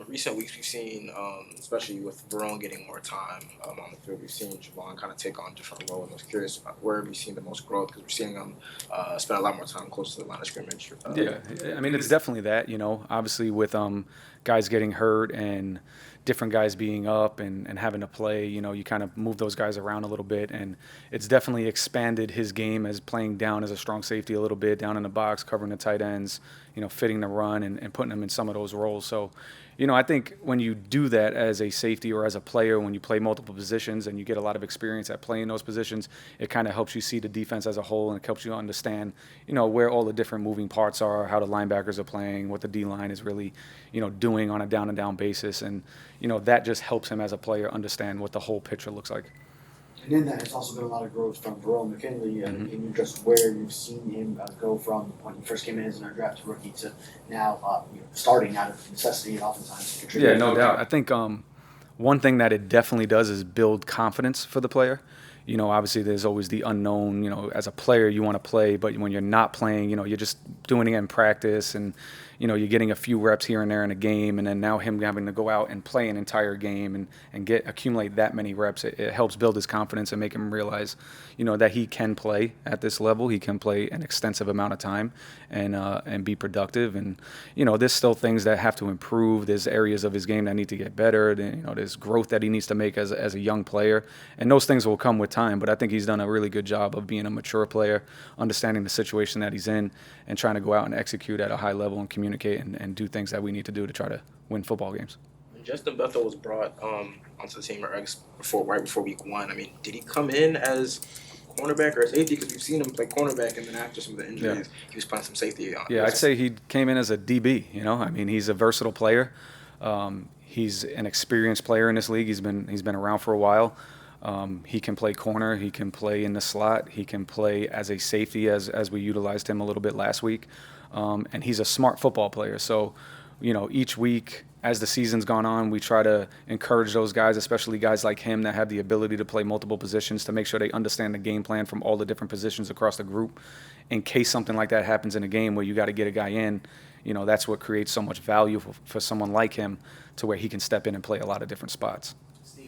recent weeks we've seen, especially with Verone getting more time on the field, we've seen Javon kind of take on a different role. And I was curious about where have you seen the most growth, because we're seeing him spend a lot more time close to the line of scrimmage. Yeah, I mean, it's definitely that, obviously with guys getting hurt and different guys being up and having to play, you kind of move those guys around a little bit. And it's definitely expanded his game as playing down as a strong safety a little bit, down in the box, covering the tight ends, fitting the run and putting them in some of those roles. So, I think when you do that as a safety or as a player, when you play multiple positions and you get a lot of experience at playing those positions, it kind of helps you see the defense as a whole, and it helps you understand, where all the different moving parts are, how the linebackers are playing, what the D-line is really, doing on a down-and-down basis. And, that just helps him as a player understand what the whole picture looks like. And in that, it's also been a lot of growth from Verone McKinley, and just where you've seen him go from when he first came in as an undrafted rookie to now starting out of necessity and oftentimes contributing. Yeah, no doubt. I think one thing that it definitely does is build confidence for the player. Obviously there's always the unknown. As a player you want to play, but when you're not playing, you're just doing it in practice, and you're getting a few reps here and there in a game, and then now him having to go out and play an entire game and accumulate that many reps, it helps build his confidence and make him realize, that he can play at this level. He can play an extensive amount of time and be productive. And there's still things that have to improve. There's areas of his game that need to get better. There's growth that he needs to make as a young player, and those things will come with time. But I think he's done a really good job of being a mature player, understanding the situation that he's in, and trying to go out and execute at a high level and communicate and do things that we need to do to try to win football games. When Justin Bethel was brought onto the team right before week 1, I mean, did he come in as cornerback or safety? Because we've seen him play cornerback, and then after some of the injuries, he was playing some safety. Yeah, I'd say he came in as a DB. I mean, he's a versatile player. He's an experienced player in this league. He's been around for a while. He can play corner. He can play in the slot. He can play as a safety, as we utilized him a little bit last week. And he's a smart football player. So, each week as the season's gone on, we try to encourage those guys, especially guys like him that have the ability to play multiple positions, to make sure they understand the game plan from all the different positions across the group. In case something like that happens in a game where you got to get a guy in, that's what creates so much value for someone like him, to where he can step in and play a lot of different spots.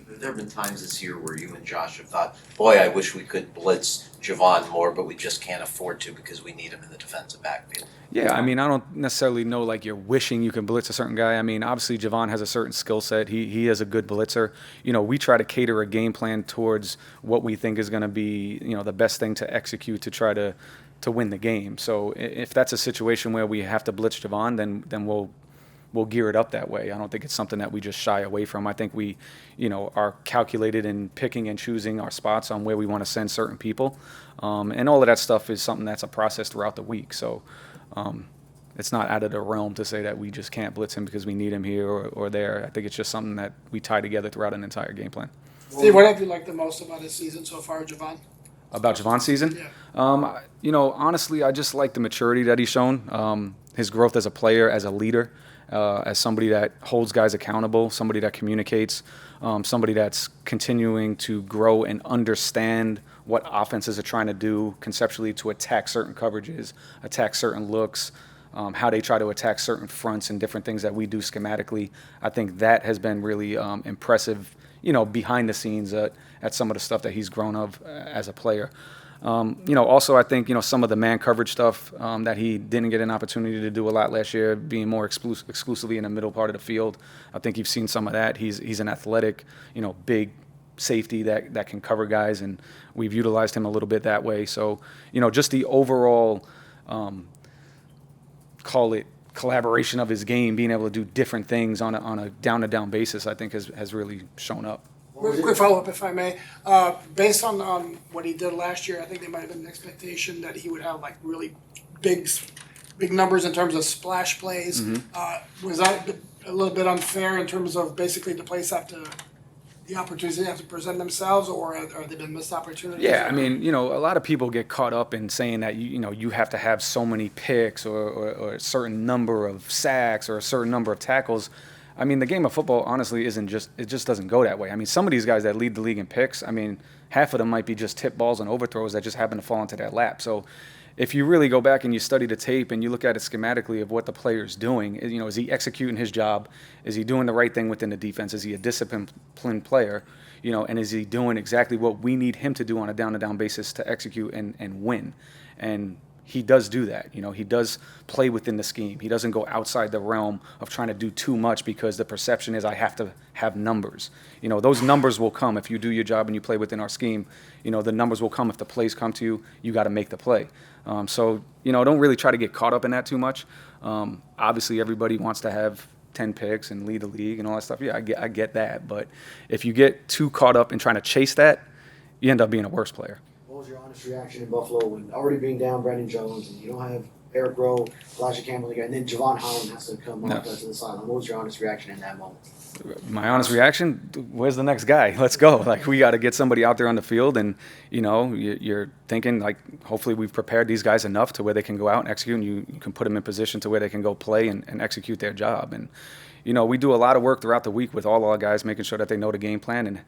There have been times this year where you and Josh have thought, boy, I wish we could blitz Javon more, but we just can't afford to because we need him in the defensive backfield. Yeah, I mean, I don't necessarily know like you're wishing you can blitz a certain guy. I mean, obviously Javon has a certain skill set. He is a good blitzer. We try to cater a game plan towards what we think is going to be, the best thing to execute to try to win the game. So if that's a situation where we have to blitz Javon, then we'll gear it up that way. I don't think it's something that we just shy away from. I think we, are calculated in picking and choosing our spots on where we want to send certain people. And all of that stuff is something that's a process throughout the week. So it's not out of the realm to say that we just can't blitz him because we need him here or there. I think it's just something that we tie together throughout an entire game plan. Steve, what have you liked the most about his season so far, Javon? About Javon's season? Yeah. Honestly, I just like the maturity that he's shown, his growth as a player, as a leader, as somebody that holds guys accountable, somebody that communicates, somebody that's continuing to grow and understand what offenses are trying to do conceptually to attack certain coverages, attack certain looks, how they try to attack certain fronts and different things that we do schematically. I think that has been really impressive, behind the scenes at some of the stuff that he's grown of as a player. Also, I think, some of the man coverage stuff that he didn't get an opportunity to do a lot last year, being more exclusively in the middle part of the field. I think you've seen some of that. He's an athletic, big safety that can cover guys, and we've utilized him a little bit that way. So, just the overall, call it collaboration of his game, being able to do different things on a down-to-down basis, I think has really shown up. Quick follow-up, if I may. Based on what he did last year, I think there might have been an expectation that he would have like really big numbers in terms of splash plays. Was that a little bit unfair in terms of basically the place have to, the opportunities have to present themselves, or are they been missed opportunities? Yeah, I mean, a lot of people get caught up in saying that you have to have so many picks or a certain number of sacks or a certain number of tackles. I mean, the game of football, honestly, it just doesn't go that way. I mean, some of these guys that lead the league in picks, I mean, half of them might be just tip balls and overthrows that just happen to fall into their lap. So if you really go back and you study the tape and you look at it schematically of what the player's doing, is he executing his job? Is he doing the right thing within the defense? Is he a disciplined player? And is he doing exactly what we need him to do on a down-to-down basis to execute and win? And he does do that. He does play within the scheme. He doesn't go outside the realm of trying to do too much because the perception is I have to have numbers. Those numbers will come if you do your job and you play within our scheme. The numbers will come if the plays come to you. You got to make the play. So don't really try to get caught up in that too much. Obviously, everybody wants to have 10 picks and lead the league and all that stuff. Yeah, I get that. But if you get too caught up in trying to chase that, you end up being a worse player. What was your honest reaction in Buffalo when already being down Brandon Jones and you don't have Eric Rowe, Elijah Campbell again, and then Javon Holland has to come off to the sideline? What was your honest reaction in that moment? My honest reaction, where's the next guy? Let's go. We got to get somebody out there on the field, and you're thinking hopefully we've prepared these guys enough to where they can go out and execute, and you can put them in position to where they can go play and execute their job. And we do a lot of work throughout the week with all our guys, making sure that they know the game plan and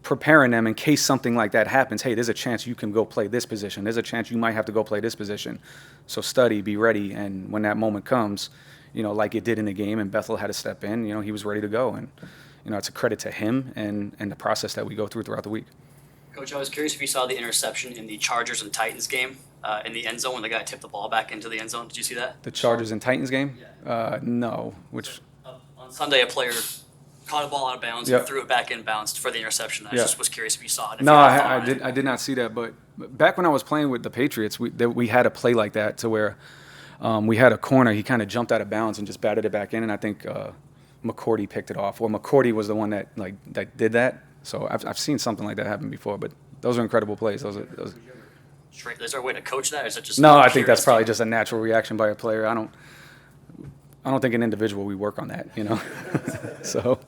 preparing them in case something like that happens. Hey, there's a chance you can go play this position. There's a chance you might have to go play this position. So study, be ready, and when that moment comes, like it did in the game, and Bethel had to step in, he was ready to go. And, it's a credit to him and the process that we go throughout the week. Coach, I was curious if you saw the interception in the Chargers and Titans game in the end zone when the guy tipped the ball back into the end zone. Did you see that? The Chargers and Titans game? No. Which? On Sunday, a player caught a ball out of bounds and threw it back inbounds for the interception. I just was curious if you saw it. No, I did not see that. But back when I was playing with the Patriots, we had a play like that to where we had a corner. He kind of jumped out of bounds and just batted it back in, and I think McCourty picked it off. Or McCourty was the one that did that. So I've seen something like that happen before. But those are incredible plays. Those. Is there a way to coach that, or is it just? No, I think that's probably just a natural reaction by a player. I don't think an individual we work on that. So.